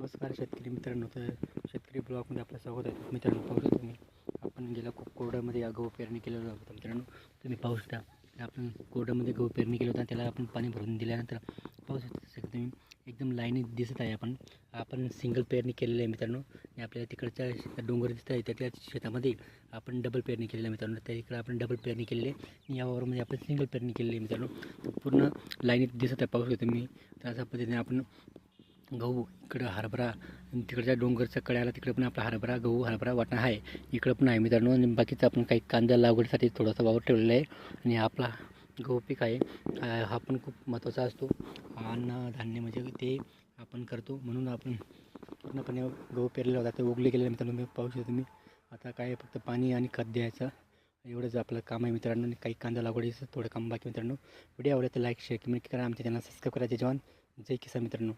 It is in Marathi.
नमस्कार शेतकरी मित्रांनो. तर शेतकरी ब्लॉगमध्ये आपलं स्वागत आहे. मित्रांनो, पाहू शकता तुम्ही, आपण गेल्या खूप कोरड्यामध्ये गहू पेरणी केलेलं होतं. मित्रांनो, तुम्ही पाहू शकता आपण कोरड्यामध्ये गहू पेरणी केलं होतं. त्याला आपण पाणी भरून दिल्यानंतर पाहू शकता तुम्ही एकदम लाईनीत दिसत आहे. आपण सिंगल पेरणी केलेली आहे मित्रांनो. आणि आपल्याला तिकडच्या डोंगर दिसत आहे, त्या शेतामध्ये आपण डबल पेरणी केलेली आहे मित्रांनो. त्या इकडे आपण डबल पेरणी केलेली आहे आणि या वावरामध्ये आपण सिंगल पेरणी केलेली आहे मित्रांनो. तर पूर्ण लाईनीत दिसत आहे, पाहू शकता तुम्ही. तर अशा पद्धतीने आपण गहू, इकडं हरभरा, तिकडच्या डोंगरच्या कड्याला तिकडे पण आपला हरभरा वाटणा आहे, इकडं पण आहे मित्रांनो. आणि बाकीचं आपण काही कांदा लागवडीसाठी थोडासा वावर ठेवलेला आहे. आणि आपला गहू पीक आहे, हा पण खूप महत्त्वाचा असतो. अन्नधान्य म्हणजे ते आपण करतो, म्हणून आपण पूर्णपणे गहू पेरलेला होता, ते उगले गेले मित्रांनो. मी पाहू शकतो तुम्ही. आता काय फक्त पाणी आणि खत द्यायचं, एवढंच आपलं काम आहे मित्रांनो. आणि काही कांदा लागवडीचं थोडं काम बाकी मित्रांनो. व्हिडिओ आवडलं तर लाईक शेअर कमेंट करा. आमच्या चॅनल सबस्क्राईब करा. जय जवान जय किसान मित्रांनो.